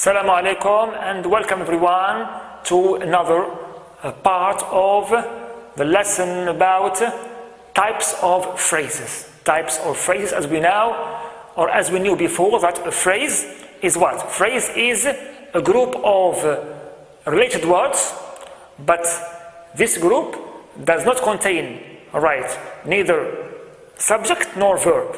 Assalamu alaikum and welcome everyone to another part of the lesson about types of phrases. Types of phrases, as we know, or as we knew before, that a phrase is what? Phrase is a group of related words, but this group does not contain, neither subject nor verb.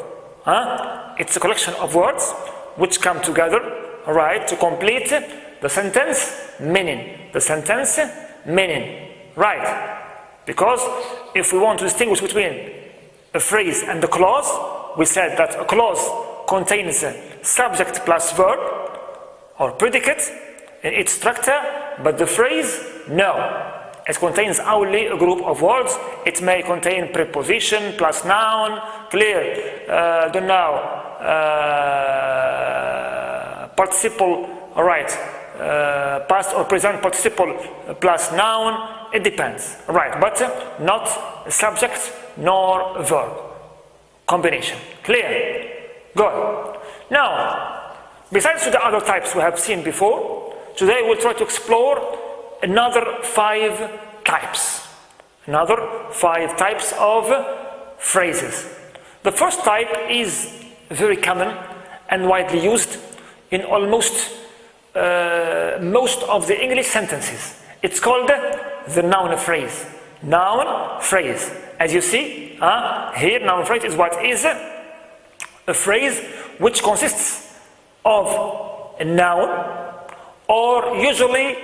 It's a collection of words which come together, to complete the sentence meaning. The sentence meaning, Because if we want to distinguish between a phrase and a clause, we said that a clause contains subject plus verb or predicate in its structure, but the phrase, no. It contains only a group of words. It may contain preposition plus noun, clear, participle, past or present participle plus noun, it depends, but not subject nor verb combination. Clear? Good. Now, besides the other types we have seen before, today we'll try to explore another 5 types. Another 5 types of phrases. The first type is very common and widely used in almost most of the English sentences. It's called the noun phrase. Noun phrase. As you see, here noun phrase is what is a phrase which consists of a noun or usually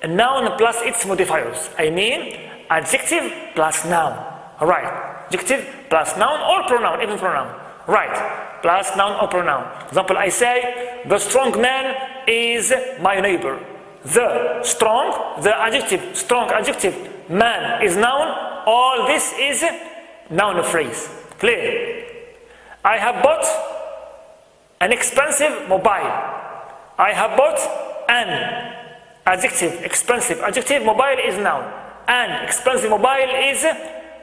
a noun plus its modifiers. I mean adjective plus noun. Adjective plus noun or pronoun, even pronoun. Plus noun or pronoun. For example, I say, the strong man is my neighbor. The strong, the adjective, strong adjective, man is noun. All this is noun phrase. Clear? I have bought an expensive mobile. I have bought an adjective, expensive adjective, mobile is noun. An expensive mobile is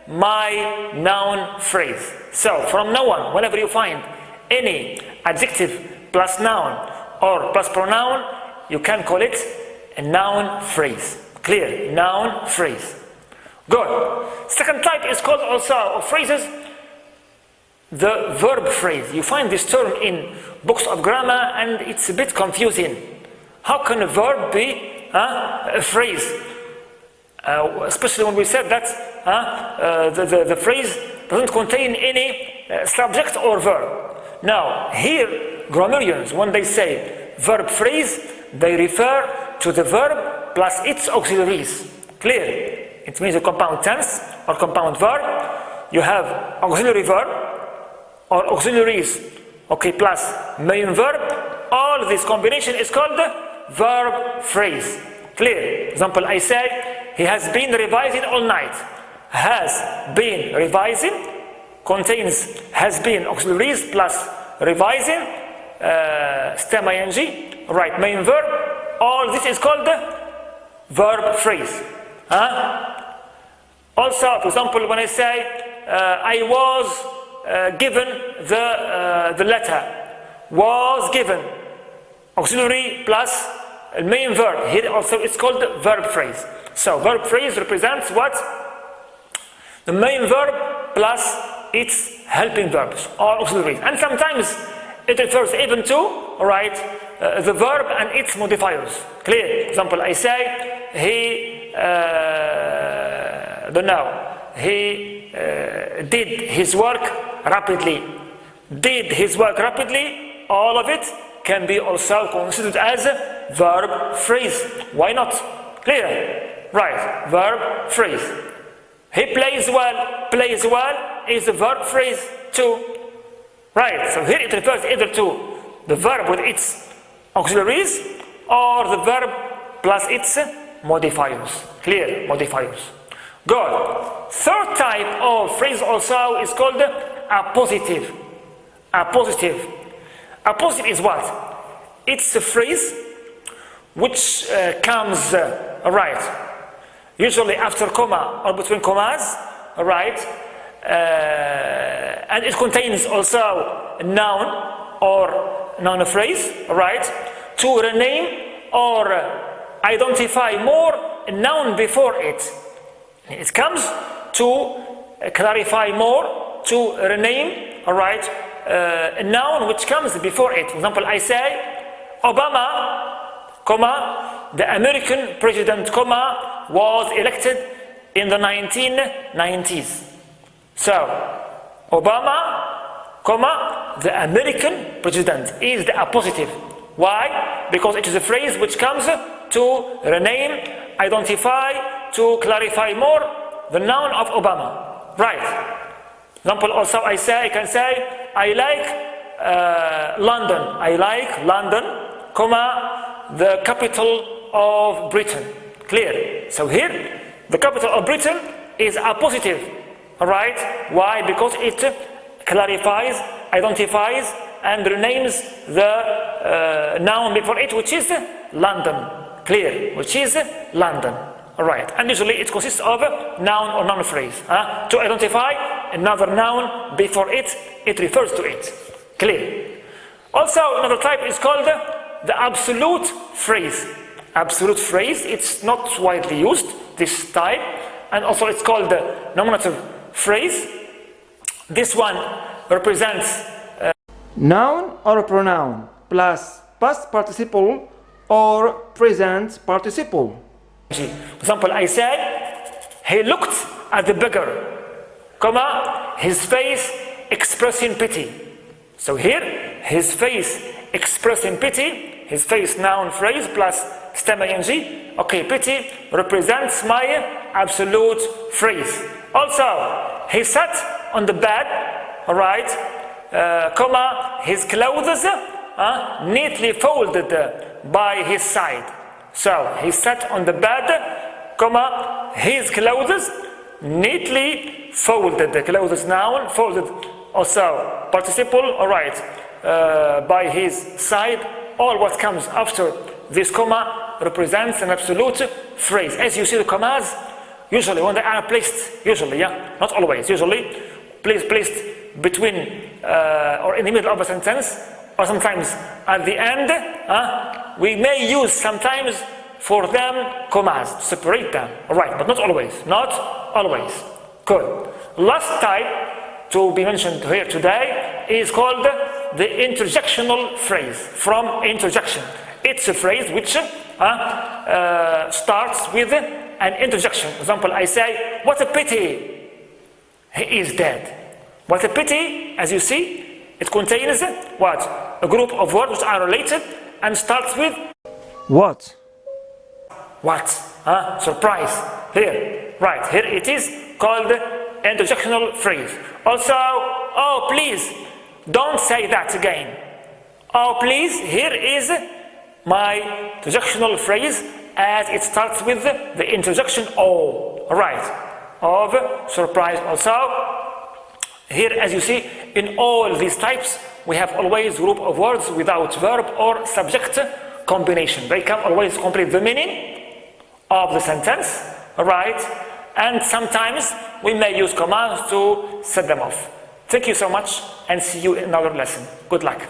my noun phrase. So from now on, whenever you find any adjective plus noun or plus pronoun, you can call it a noun phrase. Clear? Noun phrase. Good. Second type is called also of phrases the verb phrase. You find this term in books of grammar and it's a bit confusing. How can a verb be a phrase? Especially when we said that the phrase doesn't contain any subject or verb. Now, here, grammarians, when they say verb phrase, they refer to the verb plus its auxiliaries. Clear? It means a compound tense or compound verb. You have auxiliary verb or auxiliaries, plus main verb. All this combination is called verb phrase. Clear? Example, I say, he has been revising all night. Has been revising contains has been auxiliaries plus revising, stem ing, main verb. All this is called verb phrase. Also, for example, when I say, I was given the letter. Was given. Auxiliary plus main verb. Here also it's called verb phrase. So verb phrase represents what? The main verb plus its helping verbs or auxiliaries. And sometimes it refers even to the verb and its modifiers. Clear? For example, I say he did his work rapidly. Did his work rapidly. All of it can be also considered as a verb phrase. Why not? Clear? Verb phrase. He plays well is a verb phrase too. So here it refers either to the verb with its auxiliaries or the verb plus its modifiers. Clear? Modifiers. Good. Third type of phrase also is called appositive. Appositive. Appositive is what? It's a phrase which comes usually after comma or between commas, and it contains also a noun or noun phrase, to rename or identify more a noun before it. It comes to clarify more, to rename, all right, a noun which comes before it. For example, I say Obama, comma, the American president, comma, was elected in the 1990s. So, Obama, comma, the American president is the appositive. Why? Because it is a phrase which comes to rename, identify, to clarify more the noun of Obama. Right. Example also I can say, I like London. I like London, comma, the capital of Britain. Clear? So here, the capital of Britain is appositive. Alright? Why? Because it clarifies, identifies, and renames the noun before it, which is London. Clear? Which is London. Alright. And usually it consists of a noun or noun phrase. To identify another noun before it, it refers to it. Clear? Also, another type is called the absolute phrase. Absolute phrase, it's not widely used, this type. And also it's called the nominative phrase. This one represents noun or pronoun plus past participle or present participle. For example, I say, he looked at the beggar, comma, his face expressing pity. So here, his face expressing pity, his face noun phrase plus stem ing. Okay, pity represents my absolute phrase. Also, he sat on the bed, alright, comma, his clothes neatly folded by his side. So, he sat on the bed, comma, his clothes neatly folded. The clothes noun, folded also participle, alright, by his side. All what comes after this comma represents an absolute phrase. As you see, the commas, usually when they are placed, usually, not always, usually, placed between or in the middle of a sentence, or sometimes at the end, we may use sometimes for them commas, to separate them, right, but not always, not always. Good. Last type to be mentioned here today is called the interjectional phrase, from interjection. It's a phrase which starts with an interjection. For example, I say, what a pity, he is dead. What a pity, as you see, it contains what? A group of words which are related and starts with what? What? Surprise. Here. Right. Here it is called interjectional phrase. Also, oh please, don't say that again. Oh please, here is my interjectional phrase as it starts with the interjection oh. Right. Of surprise also. Here, as you see, in all these types, we have always group of words without verb or subject combination. They can always complete the meaning of the sentence, right? And sometimes we may use commands to set them off. Thank you so much and see you in another lesson. Good luck.